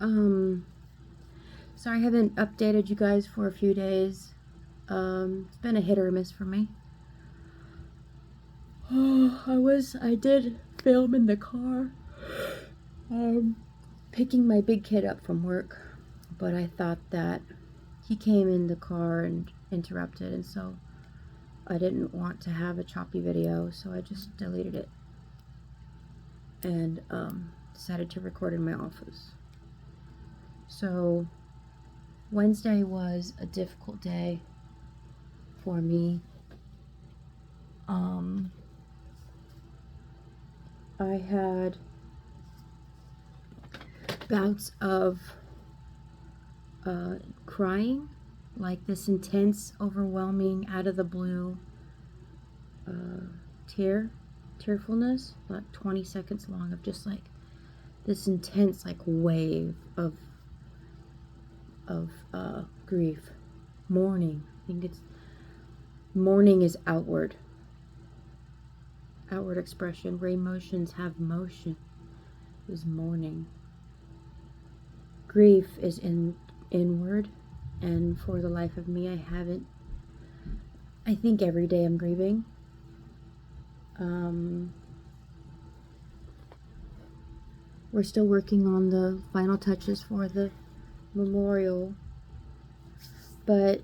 Um, Sorry I haven't updated you guys for a few days. It's been a hit or miss for me. I did film in the car, picking my big kid up from work, but I thought that he came in the car and interrupted, and so I didn't want to have a choppy video, so I just deleted it and decided to record in my office. So Wednesday was a difficult day for me. I had bouts of crying, like this intense, overwhelming, out of the blue tearfulness, like 20 seconds long, of just like this intense, like, wave of grief. Mourning. I think it's mourning is outward expression, where emotions have motion, is mourning. Grief is inward, and for the life of me, I think every day I'm grieving. We're still working on the final touches for the memorial, but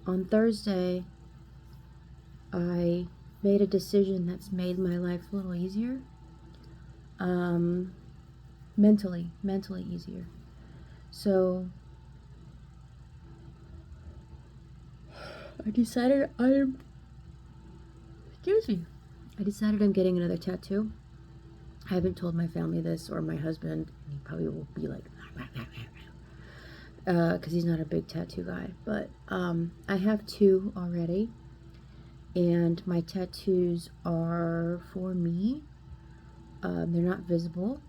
on Thursday, I made a decision that's made my life a little easier. Mentally easier. So I decided I'm getting another tattoo. I haven't told my family this, or my husband. He probably will be like, because he's not a big tattoo guy. But I have 2 already, and my tattoos are for me. They're not visible.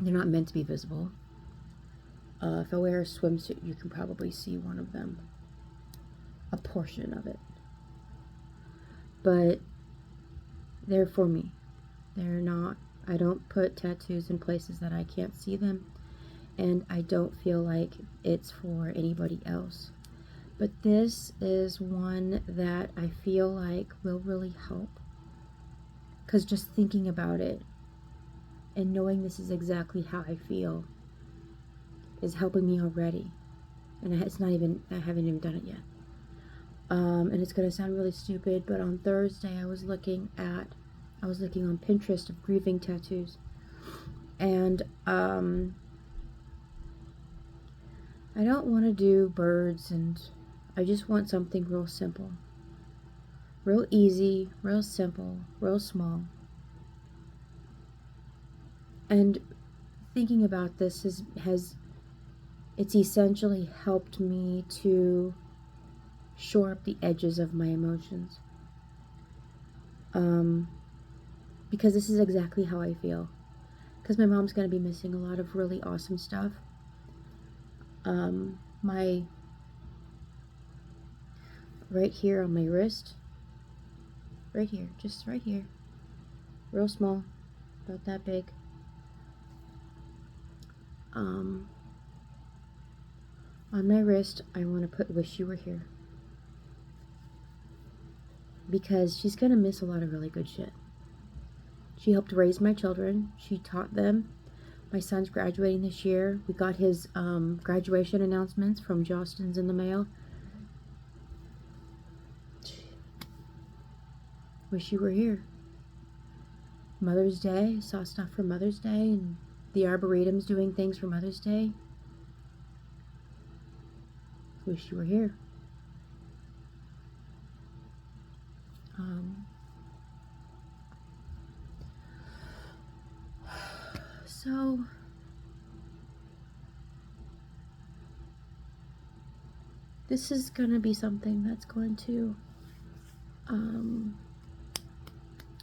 They're not meant to be visible. If I wear a swimsuit, you can probably see one of them, a portion of it. But they're for me. They're not, I don't put tattoos in places that I can't see them, and I don't feel like it's for anybody else. But this is one that I feel like will really help, because just thinking about it and knowing this is exactly how I feel is helping me already. And I haven't even done it yet. And it's going to sound really stupid, but on Thursday I was looking on Pinterest of grieving tattoos, and I don't want to do birds, and I just want something real simple, real easy, real simple, real small. And thinking about this it's essentially helped me to shore up the edges of my emotions. Because this is exactly how I feel. Because my mom's going to be missing a lot of really awesome stuff. Right here on my wrist, right here, just right here, real small, about that big. On my wrist, I want to put "Wish You Were Here," because she's going to miss a lot of really good shit. She helped raise my children. She taught them. My son's graduating this year. We got his graduation announcements from Jostens in the mail. Wish you were here. Mother's Day, saw stuff for Mother's Day, and the Arboretum's doing things for Mother's Day. Wish you were here. So this is going to be something that's going to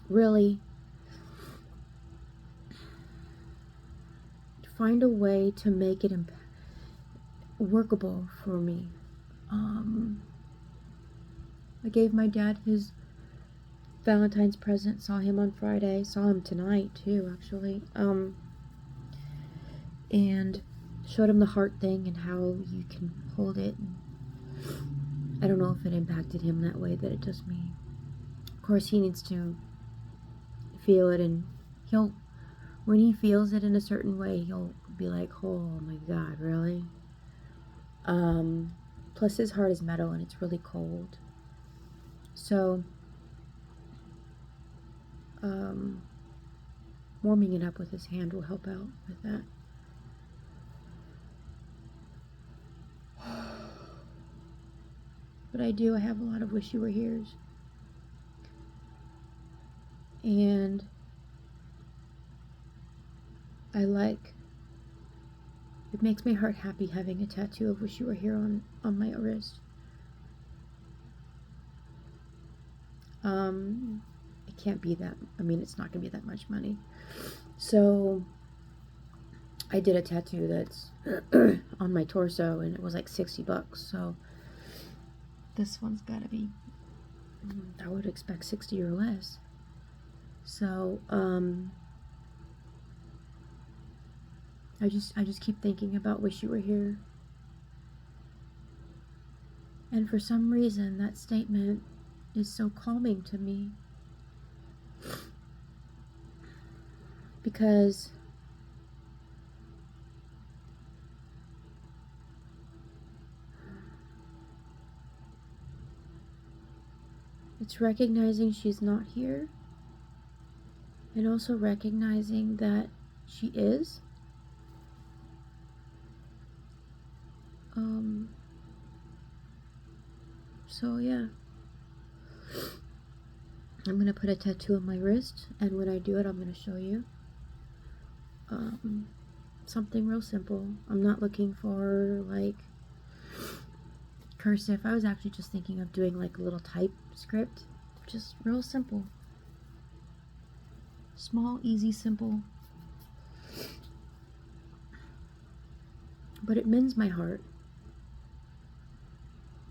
really find a way to make it workable for me. I gave my dad his Valentine's present, saw him on Friday, saw him tonight too, actually. and showed him the heart thing and how you can hold it. I don't know if it impacted him that way that it does me. Of course, he needs to feel it, and when he feels it in a certain way, he'll be like, oh my God, really? Plus his heart is metal and it's really cold. So, warming it up with his hand will help out with that. But I have a lot of wish you were here's. And it makes my heart happy having a tattoo of wish you were here on my wrist. It can't be that, it's not gonna be that much money. So I did a tattoo that's on my torso and it was like $60. So this one's gotta be, I would expect 60 or less. So, I just keep thinking about wish you were here. And for some reason, that statement is so calming to me. Because it's recognizing she's not here, and also recognizing that she is. So yeah. I'm going to put a tattoo on my wrist, and when I do it, I'm going to show you. Something real simple. I'm not looking for, like, cursive. I was actually just thinking of doing, like, a little type script. Just real simple. Small, easy, simple. But it mends my heart.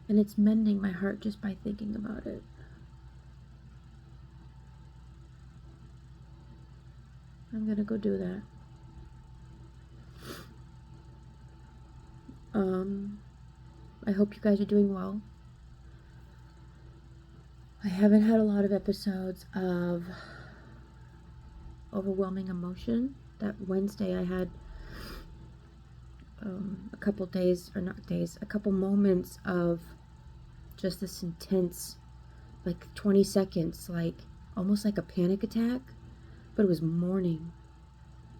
And it's mending my heart just by thinking about it. I'm gonna go do that. I hope you guys are doing well. I haven't had a lot of episodes of overwhelming emotion. That Wednesday I had a couple moments of just this intense, like 20 seconds, like almost like a panic attack, but it was morning.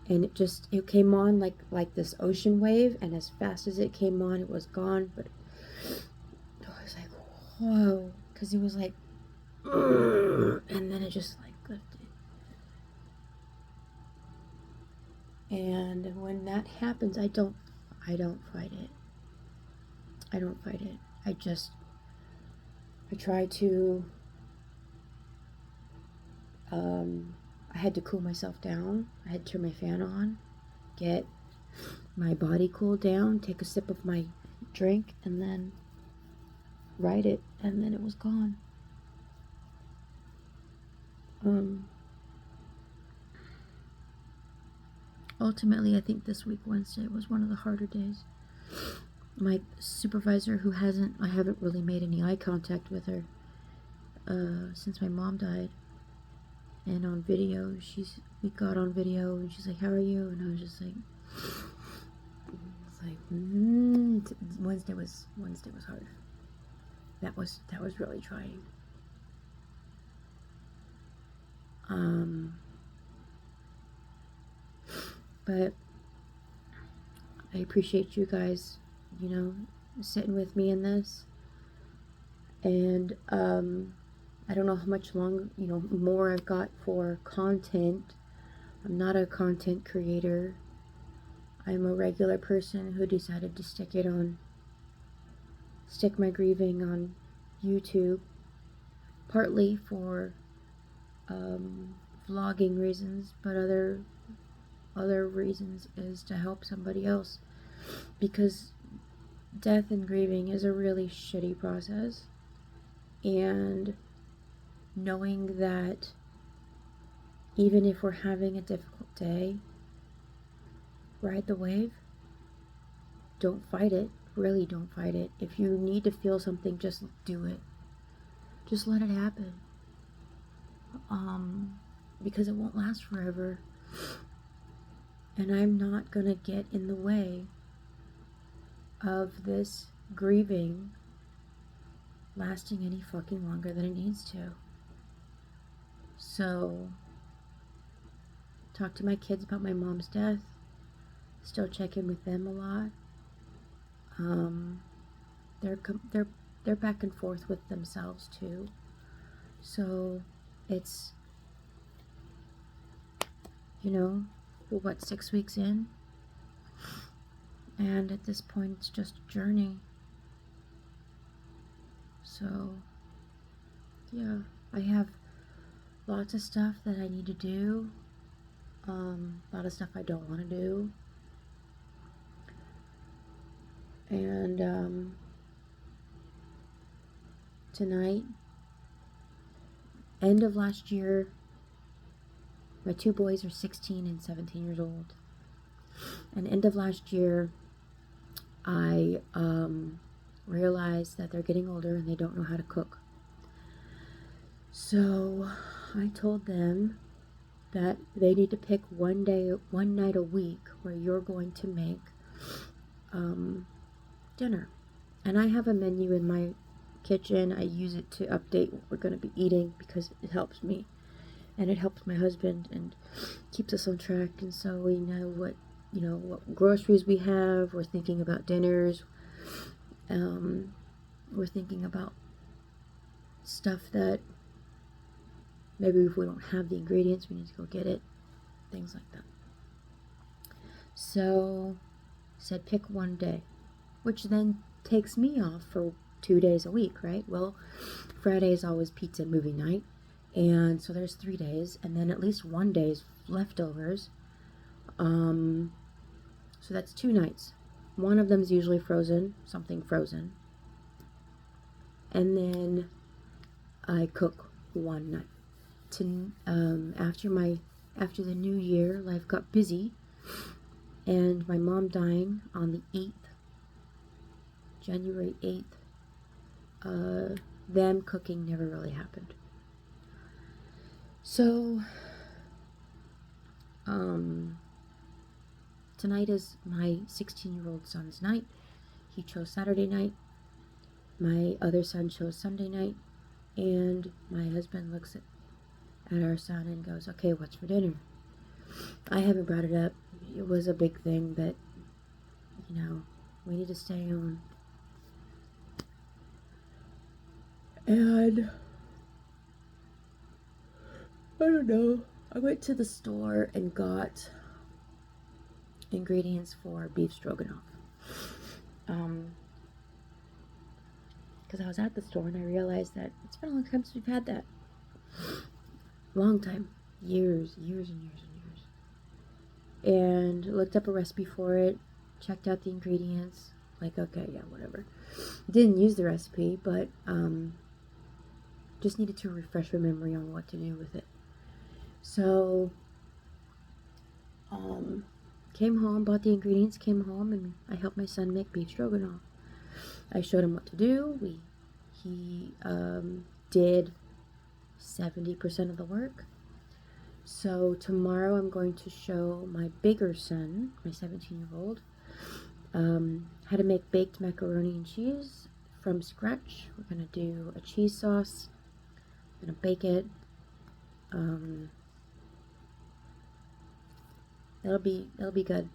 And it came on like this ocean wave, and as fast as it came on, it was gone. But I was like, whoa, because it was like, and then it just like lifted. And when that happens, I don't fight it. I don't fight it. I try to, I had to cool myself down. I had to turn my fan on, get my body cooled down, take a sip of my drink, and then write it, and then it was gone. Ultimately, I think this week, Wednesday, was one of the harder days. My supervisor, I haven't really made any eye contact with her since my mom died. And on video, we got on video, and she's like, "How are you?" And I was just like, Wednesday was hard. That was really trying. But I appreciate you guys, sitting with me in this. And I don't know how much more I've got for content. I'm not a content creator. I'm a regular person who decided to stick my grieving on YouTube, partly for vlogging reasons, but other reasons is to help somebody else, because death and grieving is a really shitty process. And knowing that even if we're having a difficult day, ride the wave. Don't fight it. Really don't fight it. If you need to feel something, just do it. Just let it happen. Because it won't last forever. And I'm not gonna get in the way of this grieving lasting any fucking longer than it needs to. So, talk to my kids about my mom's death. Still check in with them a lot. They're back and forth with themselves too. So it's, we're 6 weeks in, and at this point it's just a journey. So yeah, I have lots of stuff that I need to do, a lot of stuff I don't want to do, and tonight, end of last year, my 2 boys are 16 and 17 years old, and end of last year I realized that they're getting older and they don't know how to cook. So I told them that they need to pick one night a week where you're going to make dinner. And I have a menu in my kitchen. I use it to update what we're going to be eating because it helps me and it helps my husband and keeps us on track. And so we know what groceries we have. We're thinking about dinners. We're thinking about stuff that maybe if we don't have the ingredients, we need to go get it. Things like that. So, said pick one day, which then takes me off for 2 days a week, right? Well, Friday is always pizza movie night, and so there's 3 days, and then at least 1 day's leftovers. So that's 2 nights. One of them's usually frozen, something frozen. And then I cook one night. After the new year, life got busy, and my mom dying on the 8th, January 8th, them cooking never really happened. So, tonight is my 16-year-old son's night. He chose Saturday night. My other son chose Sunday night. And my husband looks at our son and goes, okay, what's for dinner? I haven't brought it up. It was a big thing that, we need to stay on. And I don't know. I went to the store and got ingredients for beef stroganoff. Because I was at the store and I realized that it's been a long time since we've had that. Long time. Years and years and years. And looked up a recipe for it, checked out the ingredients, like, okay, yeah, whatever. Didn't use the recipe, but just needed to refresh my memory on what to do with it. So, came home, bought the ingredients, came home, and I helped my son make beef stroganoff. I showed him what to do. He did 70% of the work. So tomorrow I'm going to show my bigger son, my 17-year-old, how to make baked macaroni and cheese from scratch. We're going to do a cheese sauce. I'm going to bake it. That'll be good.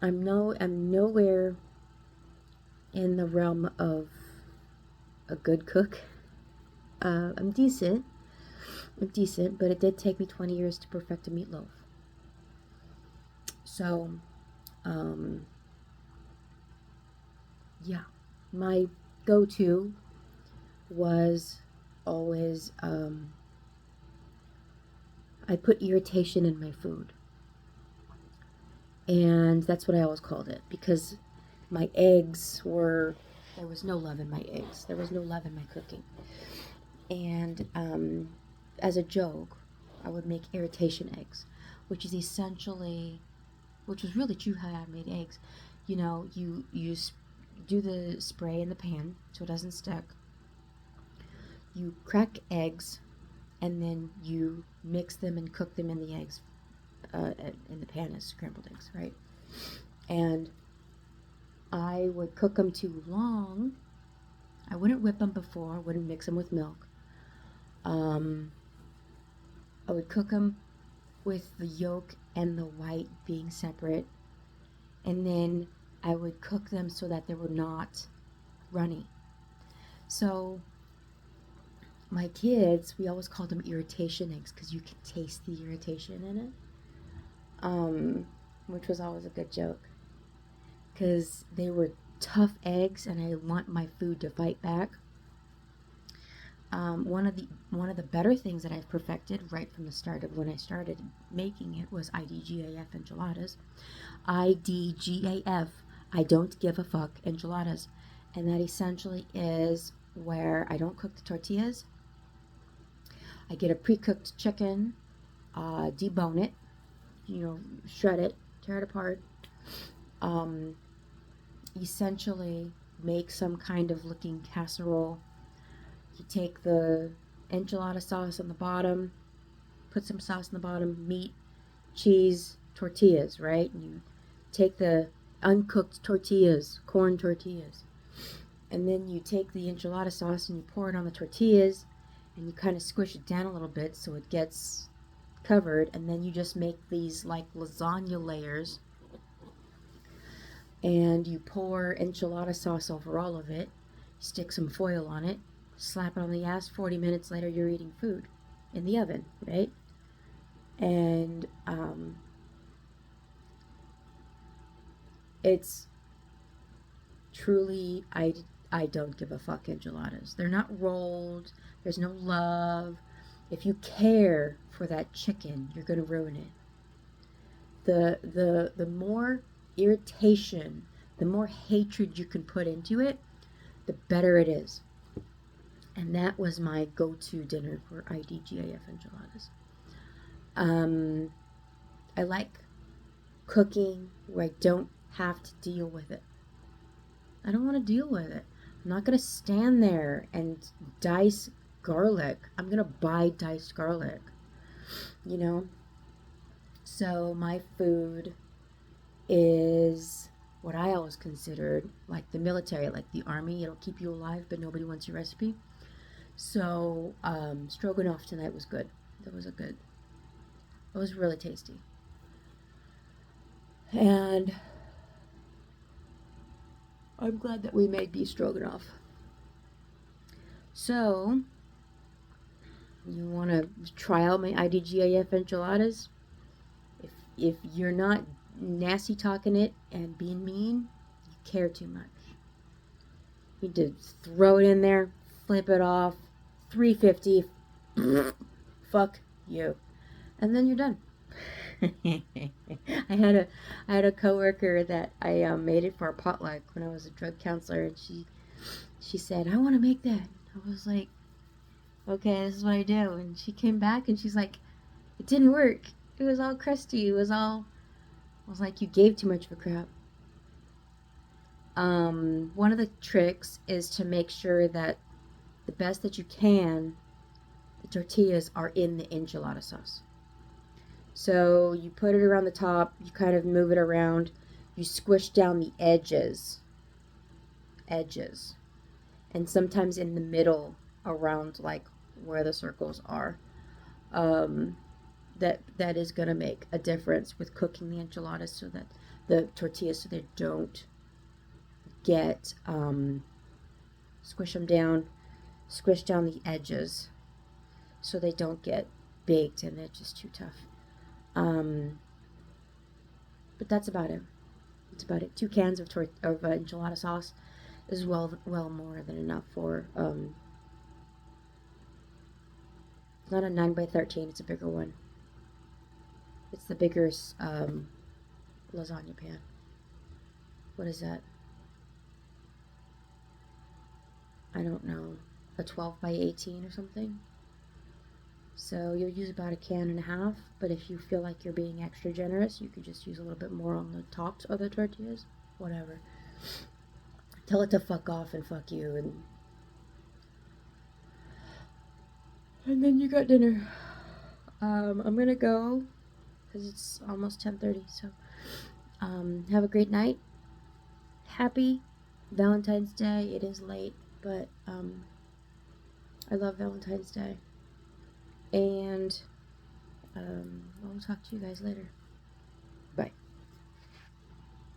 I'm nowhere in the realm of a good cook. I'm decent, but it did take me 20 years to perfect a meatloaf. So, yeah, my go-to was always, I put irritation in my food. And that's what I always called it, because my eggs there was no love in my eggs. There was no love in my cooking. And as a joke, I would make irritation eggs, which is essentially, which was really true how I made eggs. You know, you do the spray in the pan so it doesn't stick. You crack eggs, and then you mix them and cook them in the eggs, in the pan as scrambled eggs, right? And I would cook them too long. I wouldn't whip them before. I wouldn't mix them with milk. I would cook them with the yolk and the white being separate, and then I would cook them so that they were not runny. So my kids, we always called them irritation eggs because you can taste the irritation in it, which was always a good joke because they were tough eggs and I want my food to fight back. One of the better things that I've perfected right from the start of when I started making it was IDGAF enchiladas. IDGAF, I don't give a fuck enchiladas, and that essentially is where I don't cook the tortillas. I get a pre-cooked chicken, debone it, shred it, tear it apart. Essentially make some kind of looking casserole. You take the enchilada sauce on the bottom, put some sauce on the bottom, meat, cheese, tortillas, right? And you take the uncooked tortillas, corn tortillas, and then you take the enchilada sauce and you pour it on the tortillas, and you kind of squish it down a little bit so it gets covered, and then you just make these like lasagna layers, and you pour enchilada sauce over all of it, stick some foil on it, slap it on the ass. 40 minutes later, you're eating food in the oven, right? And it's truly, I don't give a fuck enchiladas. They're not rolled. There's no love. If you care for that chicken, you're gonna ruin it. The more irritation, the more hatred you can put into it, the better it is. And that was my go-to dinner for IDGAF enchiladas. I like cooking where I don't have to deal with it. I don't want to deal with it. I'm not going to stand there and dice garlic. I'm going to buy diced garlic, you know? So my food is what I always considered like the military, like the army. It'll keep you alive, but nobody wants your recipe. So stroganoff tonight was good. It was really tasty. And I'm glad that we made beef stroganoff. So, you want to try out my IDGAF enchiladas? If you're not nasty talking it and being mean, you care too much. You need to throw it in there, flip it off, 350, fuck you, and then you're done. I had a coworker that I made it for a potluck when I was a drug counselor, and she said, I want to make that. I was like, okay, this is what I do. And she came back and she's like, it didn't work. It was all crusty. I was like, you gave too much of a crap. One of the tricks is to make sure that the best that you can, the tortillas are in the enchilada sauce. So you put it around the top, you kind of move it around, you squish down the edges, and sometimes in the middle around like where the circles are. That is going to make a difference with cooking the enchiladas so that the tortillas, so they don't get, squish them down, squish down the edges so they don't get baked and they're just too tough. But that's about it. That's about it. 2 cans of enchilada sauce is well more than enough for, it's not a 9x13, it's a bigger one. It's the bigger lasagna pan. What is that? I don't know. A 12x18 or something? So you'll use about 1.5 cans, but if you feel like you're being extra generous, you could just use a little bit more on the tops of the tortillas. Whatever. Tell it to fuck off and fuck you, and then you got dinner. I'm gonna go because it's almost 10:30. So have a great night. Happy Valentine's Day. It is late, but I love Valentine's Day, and I'll talk to you guys later.